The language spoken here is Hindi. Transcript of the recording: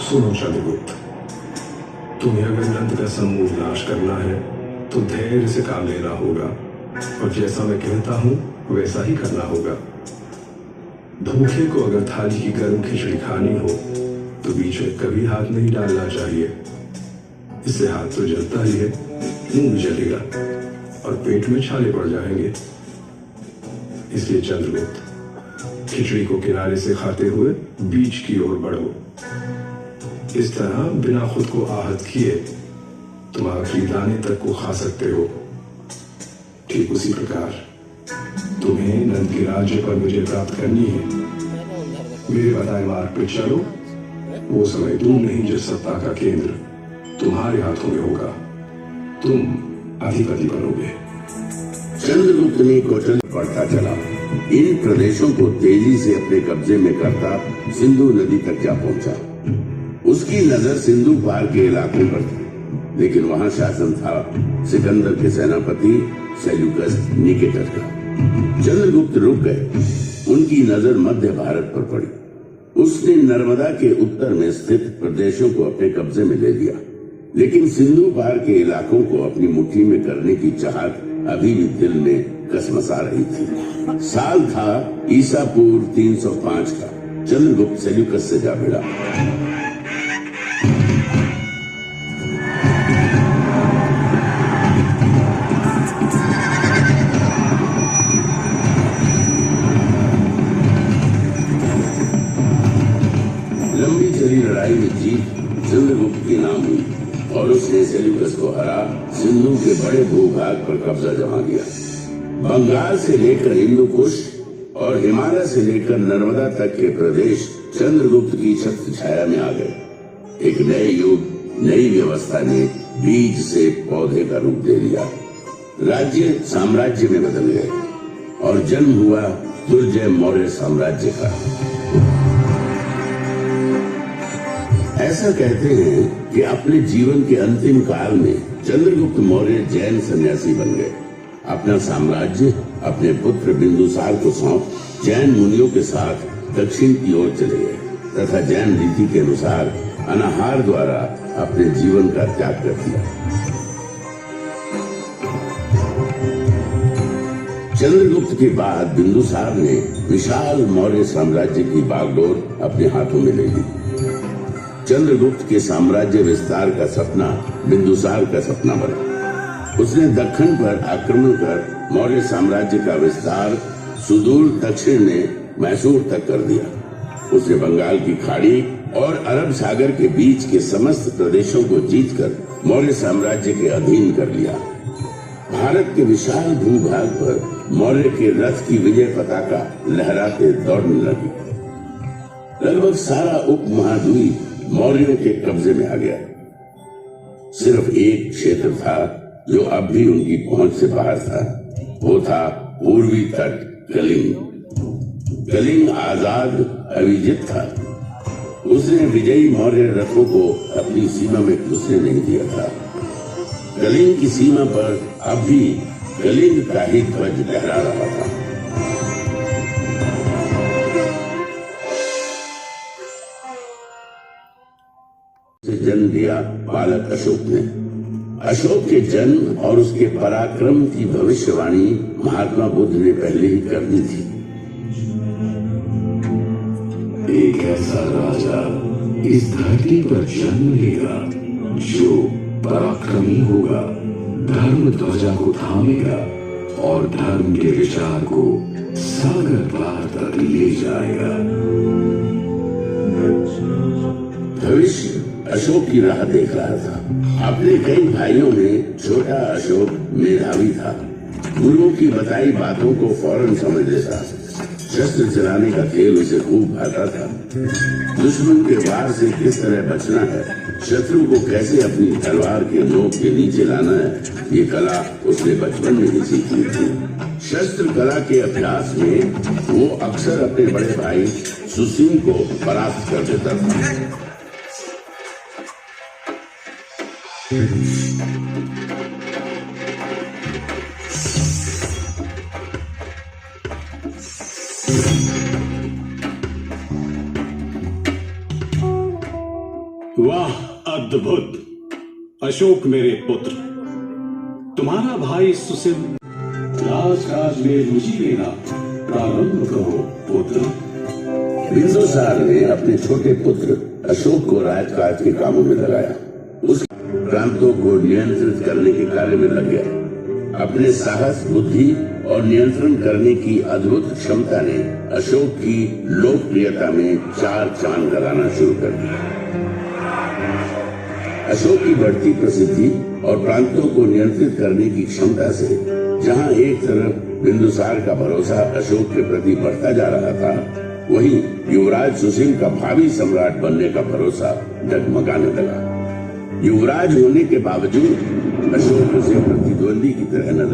सुनो चंद्रगुप्त, तुम्हें अगर नंद का समूह नाश करना है तो धैर्य से काम लेना होगा और जैसा मैं कहता हूं वैसा ही करना होगा। भूखे को अगर थाली की गर्म खिचड़ी खानी हो तो बीच में कभी हाथ नहीं डालना चाहिए। इससे हाथ तो जलता ही है, मुंह भी जलेगा और पेट में छाले पड़ जाएंगे। इसलिए चंद्रगुप्त, खिचड़ी को किनारे से खाते हुए बीच की ओर बढ़ो। इस तरह बिना खुद को आहत किए तुम आखिरी दाने तक को खा सकते हो। ठीक उसी प्रकार तुम्हें नंद के राज्य पर विजय प्राप्त करनी है। मेरे बताए मार्ग पर चलो। वो समय दूर नहीं जब सत्ता का केंद्र तुम्हारे हाथों में होगा। तुम अधिपति बनोगे। चंद्रगुप्त ने कौशल बढ़ता चला। इन प्रदेशों को तेजी से अपने कब्जे में करता सिंधु नदी तक जा पहुंचा। उसकी नजर सिंधु पार के इलाकों पर थी, लेकिन वहां शासन था सिकंदर के सेनापति सेल्यूकस निकेटर का। चंद्रगुप्त रुक गए। उनकी नजर मध्य भारत पर पड़ी। उसने नर्मदा के उत्तर में स्थित प्रदेशों को अपने कब्जे में ले लिया, लेकिन सिंधु पार के इलाकों को अपनी मुट्ठी में करने की चाहत अभी भी दिल में कसमसा रही थी। साल था ईसा पूर्व 305 का। चंद्रगुप्त सेल्यूकस से जा भिड़ा। लंबी चली लड़ाई में जीत चंद्रगुप्त के नाम हुई और उसने सेल्यूकस को हरा सिंधु के बड़े भूभाग पर कब्जा जमा लिया। बंगाल से लेकर हिंदू कुश और हिमालय से लेकर नर्मदा तक के प्रदेश चंद्रगुप्त की छत्र छाया में आ गए। एक नए युग, नई व्यवस्था ने बीज से पौधे का रूप दे लिया। राज्य साम्राज्य में बदल गए और जन्म हुआ दुर्जय मौर्य साम्राज्य का। ऐसा कहते हैं कि अपने जीवन के अंतिम काल में चंद्रगुप्त मौर्य जैन सन्यासी बन गए। अपना साम्राज्य अपने पुत्र बिंदुसार को सौंप जैन मुनियों के साथ दक्षिण की ओर चले गए तथा जैन रीति के अनुसार अनाहार द्वारा अपने जीवन का त्याग कर दिया। चंद्रगुप्त के बाद बिंदुसार ने विशाल मौर्य साम्राज्य की बागडोर अपने हाथों में ले ली। चंद्रगुप्त के साम्राज्य विस्तार का सपना बिंदुसार का सपना बना। उसने दक्षिण पर आक्रमण कर मौर्य साम्राज्य का विस्तार सुदूर दक्षिण में मैसूर तक कर दिया। उसने बंगाल की खाड़ी और अरब सागर के बीच के समस्त प्रदेशों को जीतकर मौर्य साम्राज्य के अधीन कर लिया। भारत के विशाल भूभाग पर मौर्य के रथ की विजय पताका लहराते दौड़ने लगी। लगभग सारा उपमहाद्वीप मौर्यों के कब्जे में आ गया। सिर्फ एक क्षेत्र था जो अब भी उनकी पहुंच से बाहर था। वो था पूर्वी तट कलिंग। कलिंग आजाद अविजित था। उसने विजयी मौर्य रथों को अपनी सीमा में घुसने नहीं दिया था। कलिंग की सीमा पर अब भी कलिंग का ही ध्वज लहरा रहा था। जन्म लिया बालक अशोक ने। अशोक के जन्म और उसके पराक्रम की भविष्यवाणी महात्मा बुद्ध ने पहले ही कर दी थी। एक ऐसा राजा इस धरती पर जन्म लेगा जो पराक्रमी होगा, धर्म ध्वजा को थामेगा और धर्म के विचार को सागर पार तक ले जाएगा। अशोक की राह देख रहा था। अपने कई भाइयों में छोटा अशोक मेधावी था। गुरुओं की बताई बातों को फौरन समझ लेता। शस्त्र चलाने का खेल उसे खूब भाता था। दुश्मन के वार से किस तरह बचना है, शत्रु को कैसे अपनी तलवार के नोक के नीचे लाना है, ये कला उसने बचपन में ही सीखी थी। शस्त्र कला के अभ्यास में वो अक्सर अपने बड़े भाई सुसीम को परास्त कर देता था। वाह, अद्भुत! अशोक मेरे पुत्र, तुम्हारा भाई सुसिम राजकाज में रुचि लेना प्रारंभ करो पुत्र। बिंदुसार ने अपने छोटे पुत्र अशोक को राजकाज के कामों में लगाया। उस प्रांतों को नियंत्रित करने के कार्य में लग गया। अपने साहस, बुद्धि और नियंत्रण करने की अद्भुत क्षमता ने अशोक की लोकप्रियता में चार चांद लगाना शुरू कर दिया। अशोक की बढ़ती प्रसिद्धि और प्रांतों को नियंत्रित करने की क्षमता से जहां एक तरफ बिंदुसार का भरोसा अशोक के प्रति बढ़ता जा रहा था, वहीं युवराज सुसीम का भावी सम्राट बनने का भरोसा डगमगाने लगा। युवराज होने के बावजूद अशोक उसे प्रतिद्वंदी की तरह नजर